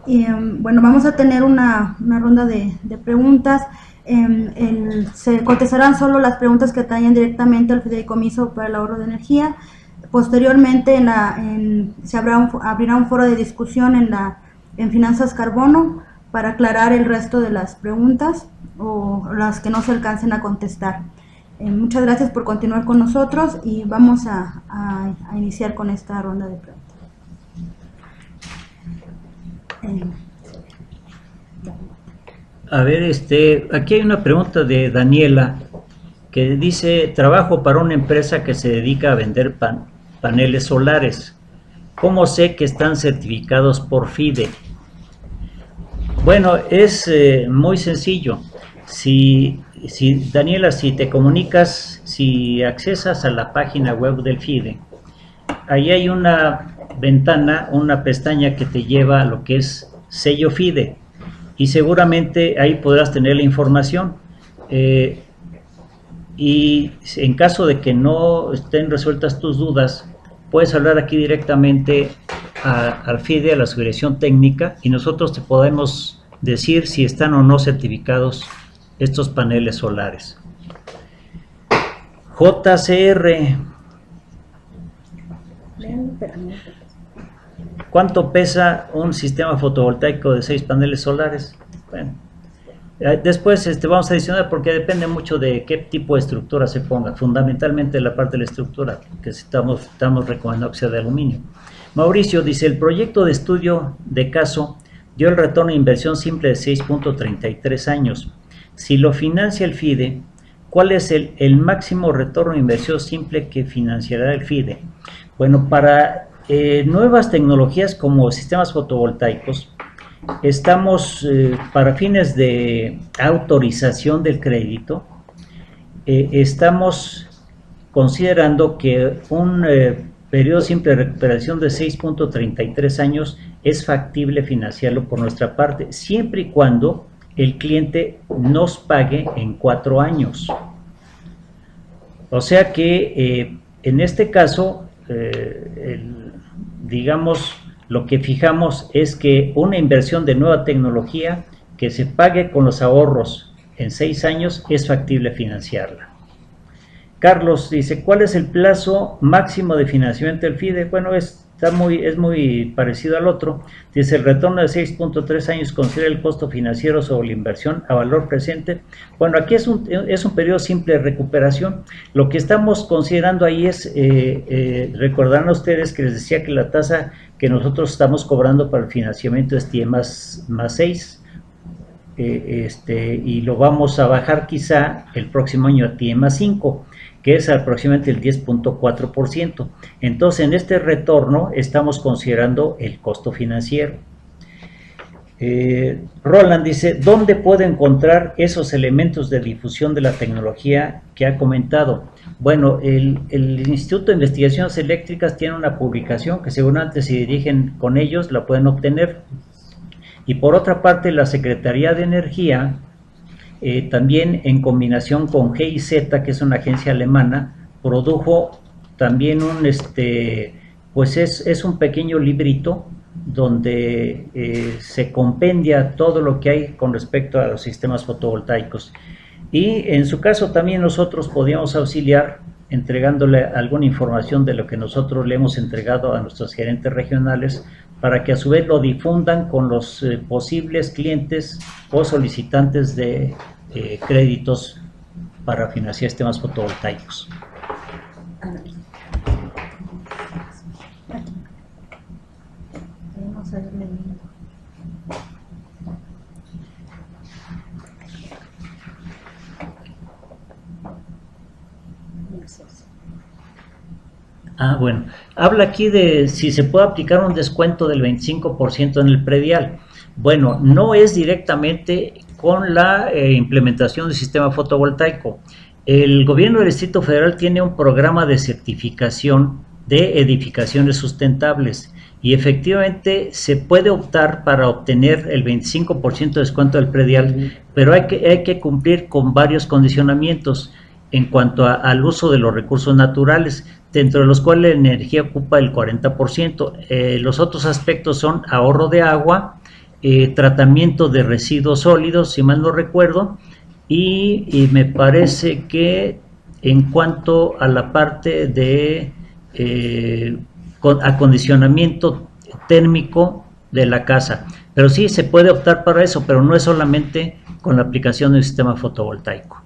Y bueno, vamos a tener una ronda de preguntas. Se contestarán solo las preguntas que atañen directamente al Fideicomiso para el Ahorro de Energía. Posteriormente se abrirá un foro de discusión en Finanzas Carbono para aclarar el resto de las preguntas o las que no se alcancen a contestar. Muchas gracias por continuar con nosotros, y vamos a iniciar con esta ronda de preguntas. A ver, aquí hay una pregunta de Daniela. que dice: trabajo para una empresa que se dedica a vender paneles solares. ¿Cómo sé que están certificados por FIDE? Bueno, es muy sencillo. Daniela, si te comunicas, si accesas a la página web del FIDE, ahí hay una ventana, una pestaña que te lleva a lo que es sello FIDE, y seguramente ahí podrás tener la información. Y en caso de que no estén resueltas tus dudas, puedes hablar aquí directamente al FIDE, a la Subdirección Técnica, y nosotros te podemos decir si están o no certificados estos paneles solares. JCR. ¿Cuánto pesa un sistema fotovoltaico de 6 paneles solares? Bueno, después vamos a adicionar, porque depende mucho de qué tipo de estructura se ponga, fundamentalmente la parte de la estructura, que estamos recomendando que sea de aluminio. Mauricio dice: el proyecto de estudio de caso dio el retorno de inversión simple de 6.33 años. Si lo financia el FIDE, ¿cuál es el máximo retorno de inversión simple que financiará el FIDE? Bueno, para nuevas tecnologías como sistemas fotovoltaicos, estamos, para fines de autorización del crédito, estamos considerando que un periodo simple de recuperación de 6.33 años es factible financiarlo por nuestra parte, siempre y cuando el cliente nos pague en 4 años. O sea que en este caso, digamos, lo que fijamos es que una inversión de nueva tecnología que se pague con los ahorros en 6 años es factible financiarla. Carlos dice: ¿cuál es el plazo máximo de financiamiento del FIDE? Bueno, es muy parecido al otro. Dice: el retorno de 6.3 años considera el costo financiero sobre la inversión a valor presente. Bueno, aquí es un periodo simple de recuperación. Lo que estamos considerando ahí es, recordarán a ustedes que les decía que la tasa que nosotros estamos cobrando para el financiamiento es TIE más 6, y lo vamos a bajar quizá el próximo año a TIE más 5, que es aproximadamente el 10.4%. Entonces, en este retorno estamos considerando el costo financiero. Roland dice: ¿dónde puedo encontrar esos elementos de difusión de la tecnología que ha comentado? Bueno, el Instituto de Investigaciones Eléctricas tiene una publicación que seguramente, si dirigen con ellos, la pueden obtener. Y por otra parte, la Secretaría de Energía, también en combinación con GIZ, que es una agencia alemana, produjo también pues es un pequeño librito donde se compendia todo lo que hay con respecto a los sistemas fotovoltaicos. Y en su caso también nosotros podíamos auxiliar entregándole alguna información de lo que nosotros le hemos entregado a nuestros gerentes regionales, para que a su vez lo difundan con los posibles clientes o solicitantes de créditos para financiar sistemas fotovoltaicos. Bueno, habla aquí de si se puede aplicar un descuento del 25% en el predial. Bueno, no es directamente con la implementación del sistema fotovoltaico. El gobierno del Distrito Federal tiene un programa de certificación de edificaciones sustentables, y efectivamente se puede optar para obtener el 25% de descuento del predial, pero hay que cumplir con varios condicionamientos en cuanto al uso de los recursos naturales, dentro de los cuales la energía ocupa el 40%. Los otros aspectos son ahorro de agua, tratamiento de residuos sólidos, si mal no recuerdo, y me parece que en cuanto a la parte de acondicionamiento térmico de la casa. Pero sí se puede optar para eso, pero no es solamente con la aplicación del sistema fotovoltaico.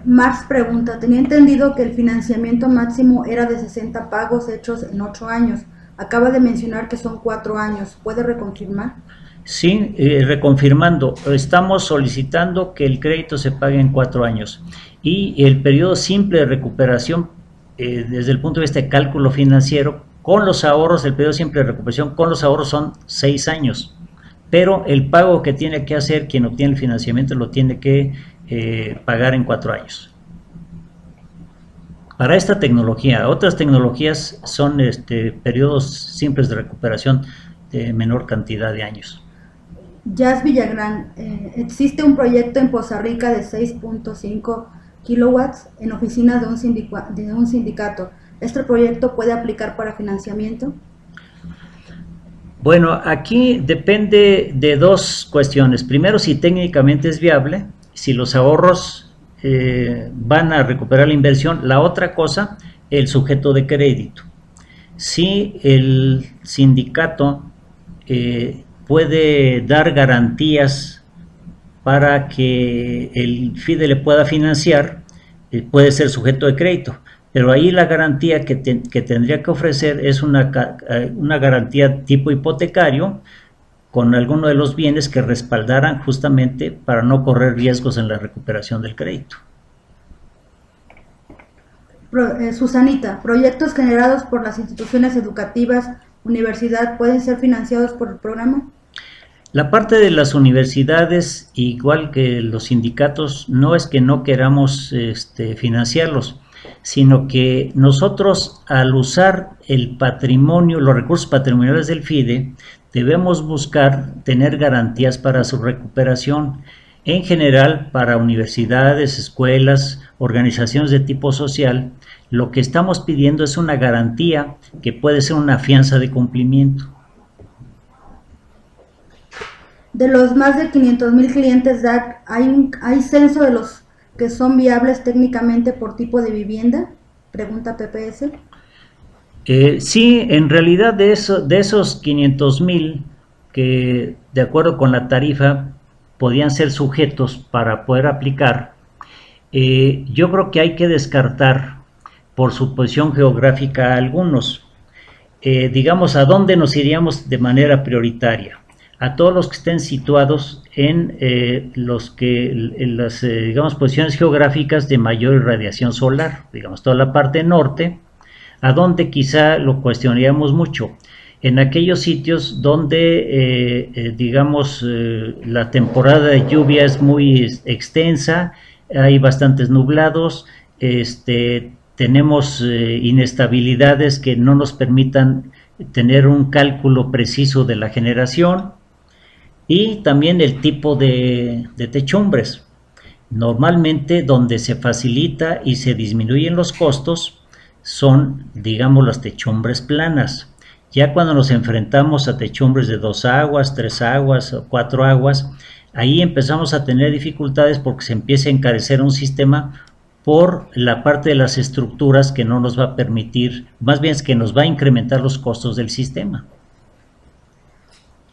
Marx pregunta: tenía entendido que el financiamiento máximo era de 60 pagos hechos en 8 años. Acaba de mencionar que son 4 años. ¿Puede reconfirmar? Sí, reconfirmando, estamos solicitando que el crédito se pague en 4 años y el periodo simple de recuperación, desde el punto de vista de cálculo financiero, con los ahorros, el periodo simple de recuperación con los ahorros son 6 años, pero el pago que tiene que hacer quien obtiene el financiamiento lo tiene que pagar en 4 años. Para esta tecnología, otras tecnologías son periodos simples de recuperación de menor cantidad de años. Jazz Villagrán, existe un proyecto en Poza Rica de 6.5 kilowatts en oficinas de un sindicato. ¿Este proyecto puede aplicar para financiamiento? Bueno, aquí depende de dos cuestiones. Primero, si técnicamente es viable, si los ahorros van a recuperar la inversión. La otra cosa, el sujeto de crédito. Si el sindicato puede dar garantías para que el FIDE le pueda financiar, puede ser sujeto de crédito, pero ahí la garantía que tendría que ofrecer es una garantía tipo hipotecario con alguno de los bienes que respaldaran justamente para no correr riesgos en la recuperación del crédito. Susanita, ¿proyectos generados por las instituciones educativas, universidad, pueden ser financiados por el programa? La parte de las universidades, igual que los sindicatos, no es que no queramos financiarlos, sino que nosotros, al usar el patrimonio, los recursos patrimoniales del FIDE, debemos buscar tener garantías para su recuperación. En general, para universidades, escuelas, organizaciones de tipo social, lo que estamos pidiendo es una garantía que puede ser una fianza de cumplimiento. De los más de 500,000 clientes DAC, ¿hay censo de los que son viables técnicamente por tipo de vivienda? Pregunta PPS. Sí, en realidad de esos 500,000 que de acuerdo con la tarifa podían ser sujetos para poder aplicar, yo creo que hay que descartar por su posición geográfica a algunos. Digamos, ¿a dónde nos iríamos de manera prioritaria? A todos los que estén situados en las digamos, posiciones geográficas de mayor irradiación solar, digamos, toda la parte norte, a donde quizá lo cuestionaríamos mucho, en aquellos sitios donde, digamos, la temporada de lluvia es muy extensa, hay bastantes nublados, tenemos inestabilidades que no nos permitan tener un cálculo preciso de la generación, y también el tipo de techumbres. Normalmente donde se facilita y se disminuyen los costos son, digamos, las techumbres planas. Ya cuando nos enfrentamos a techumbres de 2 aguas, 3 aguas o 4 aguas, ahí empezamos a tener dificultades porque se empieza a encarecer un sistema por la parte de las estructuras que no nos va a permitir, más bien es que nos va a incrementar los costos del sistema.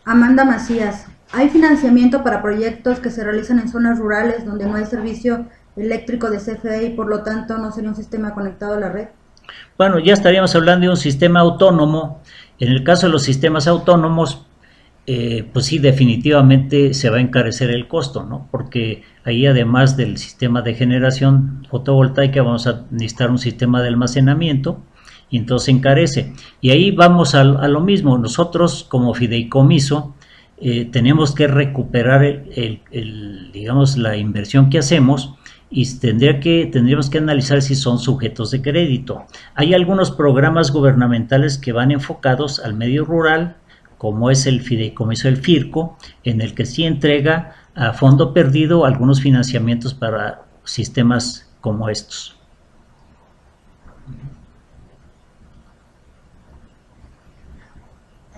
Amanda Macías, ¿hay financiamiento para proyectos que se realizan en zonas rurales donde no hay servicio eléctrico de CFE y por lo tanto no sería un sistema conectado a la red? Bueno, ya estaríamos hablando de un sistema autónomo. En el caso de los sistemas autónomos, pues sí, definitivamente se va a encarecer el costo, ¿no? Porque ahí, además del sistema de generación fotovoltaica, vamos a necesitar un sistema de almacenamiento y entonces encarece. Y ahí vamos a lo mismo. Nosotros, como fideicomiso, tenemos que recuperar digamos, la inversión que hacemos y tendríamos que analizar si son sujetos de crédito. Hay algunos programas gubernamentales que van enfocados al medio rural, como es el fideicomiso del FIRCO, en el que sí entrega a fondo perdido algunos financiamientos para sistemas como estos.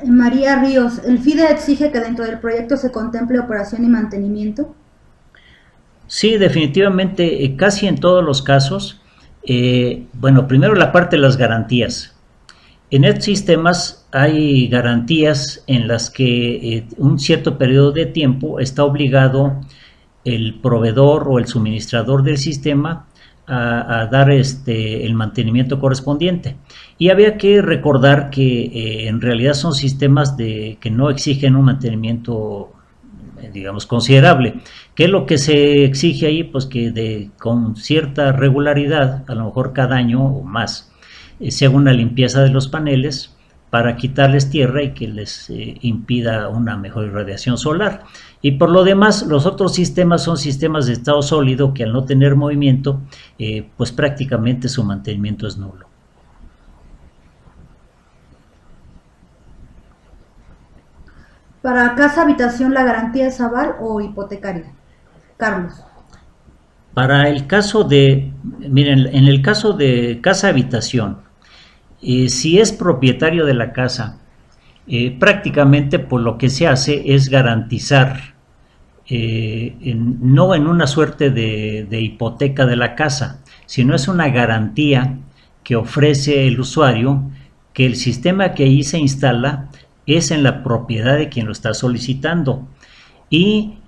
María Ríos, ¿el FIDE exige que dentro del proyecto se contemple operación y mantenimiento? Sí, definitivamente, casi en todos los casos. Bueno, primero la parte de las garantías. En estos sistemas hay garantías en las que un cierto periodo de tiempo está obligado el proveedor o el suministrador del sistema a dar el mantenimiento correspondiente. Y había que recordar que en realidad son sistemas que no exigen un mantenimiento, digamos, considerable. ¿Qué es lo que se exige ahí? Pues que con cierta regularidad, a lo mejor cada año o más, se haga una limpieza de los paneles para quitarles tierra y que les impida una mejor irradiación solar. Y por lo demás, los otros sistemas son sistemas de estado sólido que al no tener movimiento, pues prácticamente su mantenimiento es nulo. Para casa habitación, ¿la garantía es aval o hipotecaria? Carlos. Para el caso de, miren, en el caso de casa habitación, si es propietario de la casa, prácticamente por lo que se hace es garantizar, no en una suerte de hipoteca de la casa, sino es una garantía que ofrece el usuario que el sistema que ahí se instala es en la propiedad de quien lo está solicitando. Y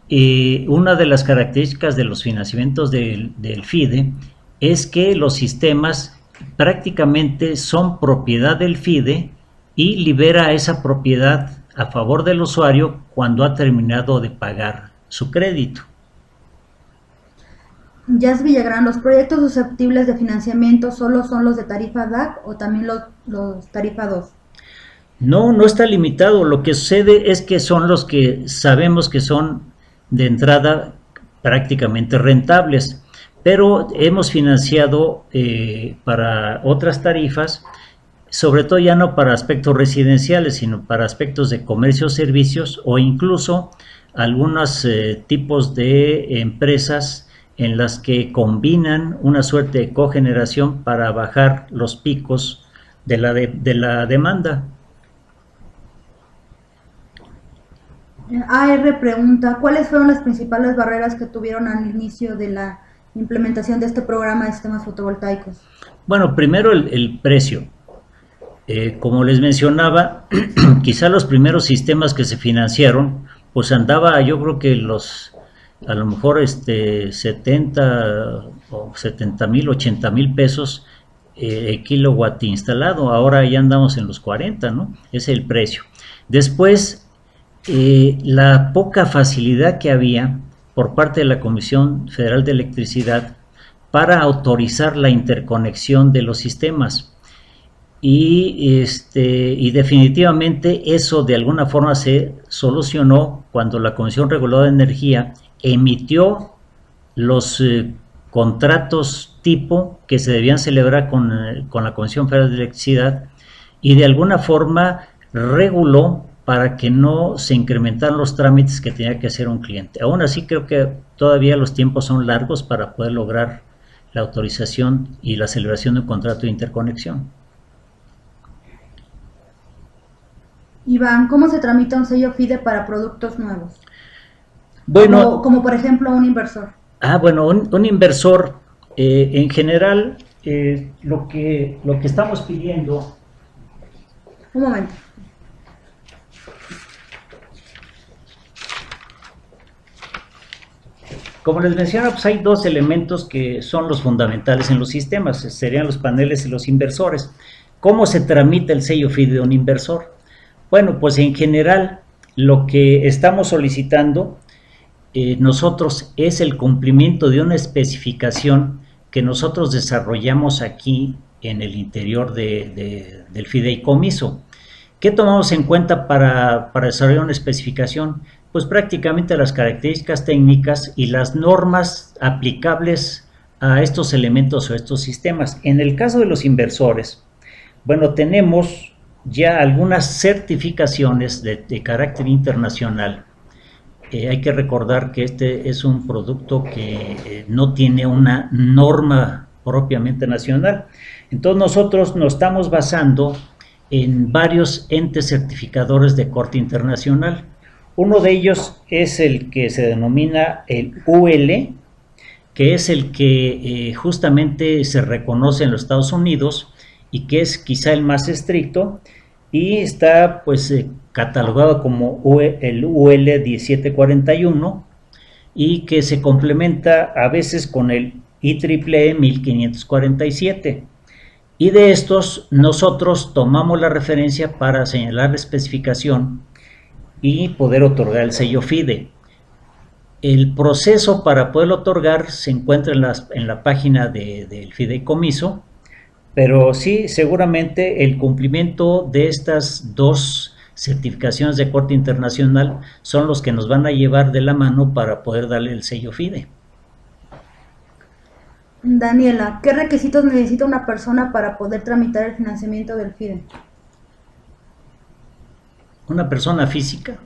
una de las características de los financiamientos del FIDE es que los sistemas prácticamente son propiedad del FIDE y libera esa propiedad a favor del usuario cuando ha terminado de pagar su crédito. Jazz Villagrán, ¿los proyectos susceptibles de financiamiento solo son los de tarifa DAC o también los tarifa 2? No, no está limitado. Lo que sucede es que son los que sabemos que son de entrada prácticamente rentables, pero hemos financiado para otras tarifas, sobre todo ya no para aspectos residenciales, sino para aspectos de comercio, servicios o incluso algunos tipos de empresas en las que combinan una suerte de cogeneración para bajar los picos de la demanda. AR pregunta, ¿cuáles fueron las principales barreras que tuvieron al inicio de la implementación de este programa de sistemas fotovoltaicos? Bueno, primero el precio. Como les mencionaba, quizá los primeros sistemas que se financiaron, pues andaba, yo creo que a lo mejor 70 o 70,000, 80,000 pesos kilowatt instalado. Ahora ya andamos en los 40, ¿no? Ese es el precio. Después, la poca facilidad que había por parte de la Comisión Federal de Electricidad para autorizar la interconexión de los sistemas. Y definitivamente eso de alguna forma se solucionó cuando la Comisión Reguladora de Energía emitió los contratos tipo que se debían celebrar con la Comisión Federal de Electricidad y de alguna forma reguló para que no se incrementaran los trámites que tenía que hacer un cliente. Aún así creo que todavía los tiempos son largos para poder lograr la autorización y la celebración de un contrato de interconexión. Iván, ¿cómo se tramita un sello FIDE para productos nuevos? Bueno, como por ejemplo un inversor. Bueno, un inversor, en general, lo que estamos pidiendo... Un momento. Como les mencionaba, pues hay dos elementos que son los fundamentales en los sistemas, serían los paneles y los inversores. ¿Cómo se tramita el sello FIDE de un inversor? Bueno, pues en general lo que estamos solicitando nosotros es el cumplimiento de una especificación que nosotros desarrollamos aquí en el interior del fideicomiso. ¿Qué tomamos en cuenta para desarrollar una especificación? Pues prácticamente las características técnicas y las normas aplicables a estos elementos o estos sistemas. En el caso de los inversores, bueno, tenemos ya algunas certificaciones de carácter internacional. Hay que recordar que este es un producto que no tiene una norma propiamente nacional. Entonces nosotros nos estamos basando en varios entes certificadores de corte internacional. Uno de ellos es el que se denomina el UL, que es el que justamente se reconoce en los Estados Unidos y que es quizá el más estricto, y está pues catalogado como el UL 1741 y que se complementa a veces con el IEEE 1547. Y de estos nosotros tomamos la referencia para señalar la especificación y poder otorgar el sello FIDE. El proceso para poderlo otorgar se encuentra en la página del fideicomiso, pero sí, seguramente el cumplimiento de estas dos certificaciones de corte internacional son los que nos van a llevar de la mano para poder darle el sello FIDE. Daniela, ¿qué requisitos necesita una persona para poder tramitar el financiamiento del FIDE? ¿Una persona física?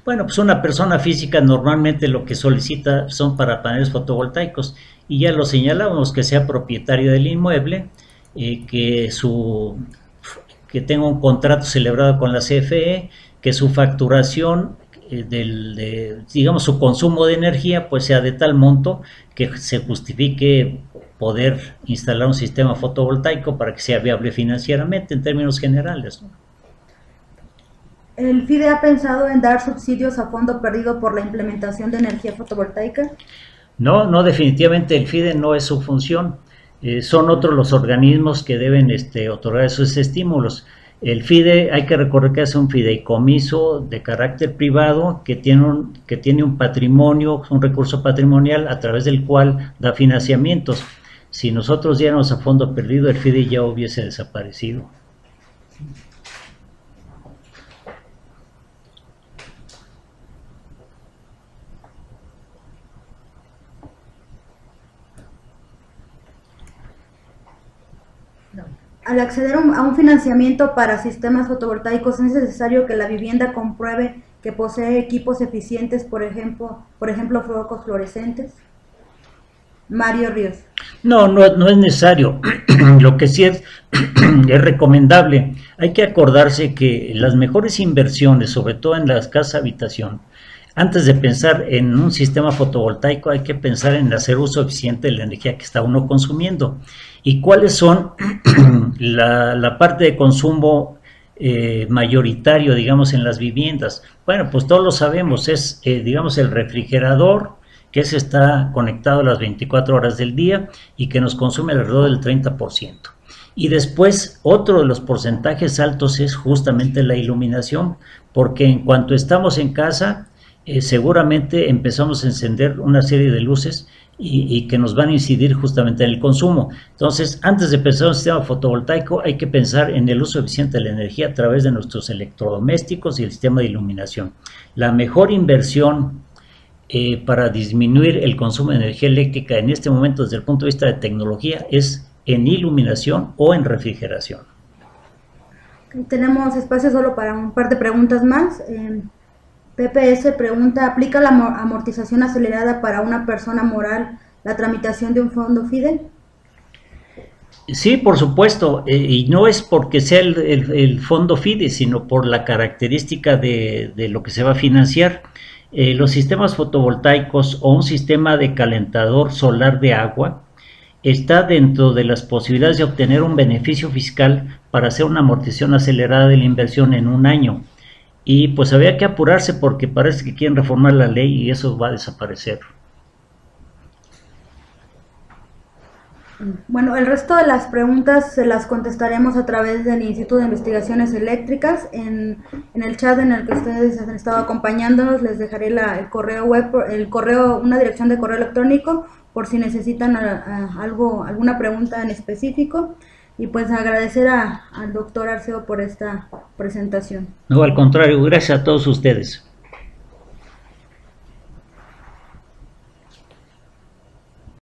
Bueno, pues una persona física normalmente lo que solicita son para paneles fotovoltaicos, y ya lo señalábamos, que sea propietario del inmueble, que tenga un contrato celebrado con la CFE, que su facturación digamos, su consumo de energía pues sea de tal monto que se justifique poder instalar un sistema fotovoltaico para que sea viable financieramente en términos generales, ¿no? ¿El FIDE ha pensado en dar subsidios a fondo perdido por la implementación de energía fotovoltaica? No, definitivamente el FIDE no es su función. Son otros los organismos que deben otorgar esos estímulos. El FIDE, hay que recordar que es un fideicomiso de carácter privado que tiene un patrimonio, un recurso patrimonial a través del cual da financiamientos. Si nosotros diéramos a fondo perdido, el FIDE ya hubiese desaparecido. Al acceder a un financiamiento para sistemas fotovoltaicos, ¿es necesario que la vivienda compruebe que posee equipos eficientes, por ejemplo focos fluorescentes? Mario Ríos. No es necesario. Lo que sí es recomendable. Hay que acordarse que las mejores inversiones, sobre todo en las casas habitación, antes de pensar en un sistema fotovoltaico, hay que pensar en hacer uso eficiente de la energía que está uno consumiendo. ¿Y cuáles son la parte de consumo mayoritario, digamos, en las viviendas? Bueno, pues todos lo sabemos, es, digamos, el refrigerador, que está conectado a las 24 horas del día y que nos consume alrededor del 30%. Y después, otro de los porcentajes altos es justamente la iluminación, porque en cuanto estamos en casa, seguramente empezamos a encender una serie de luces y que nos van a incidir justamente en el consumo. Entonces, antes de pensar en un sistema fotovoltaico, hay que pensar en el uso eficiente de la energía a través de nuestros electrodomésticos y el sistema de iluminación. La mejor inversión para disminuir el consumo de energía eléctrica en este momento desde el punto de vista de tecnología es en iluminación o en refrigeración. Tenemos espacio solo para un par de preguntas más. PPS pregunta, ¿aplica la amortización acelerada para una persona moral la tramitación de un fondo FIDE? Sí, por supuesto, y no es porque sea el fondo FIDE, sino por la característica de lo que se va a financiar. Los sistemas fotovoltaicos o un sistema de calentador solar de agua está dentro de las posibilidades de obtener un beneficio fiscal para hacer una amortización acelerada de la inversión en un año. Y pues había que apurarse porque parece que quieren reformar la ley y eso va a desaparecer. Bueno, el resto de las preguntas se las contestaremos a través del Instituto de Investigaciones Eléctricas. En el chat en el que ustedes han estado acompañándonos les dejaré el correo web, una dirección de correo electrónico por si necesitan alguna pregunta en específico. Y pues agradecer al doctor Arceo por esta presentación. No, al contrario, gracias a todos ustedes.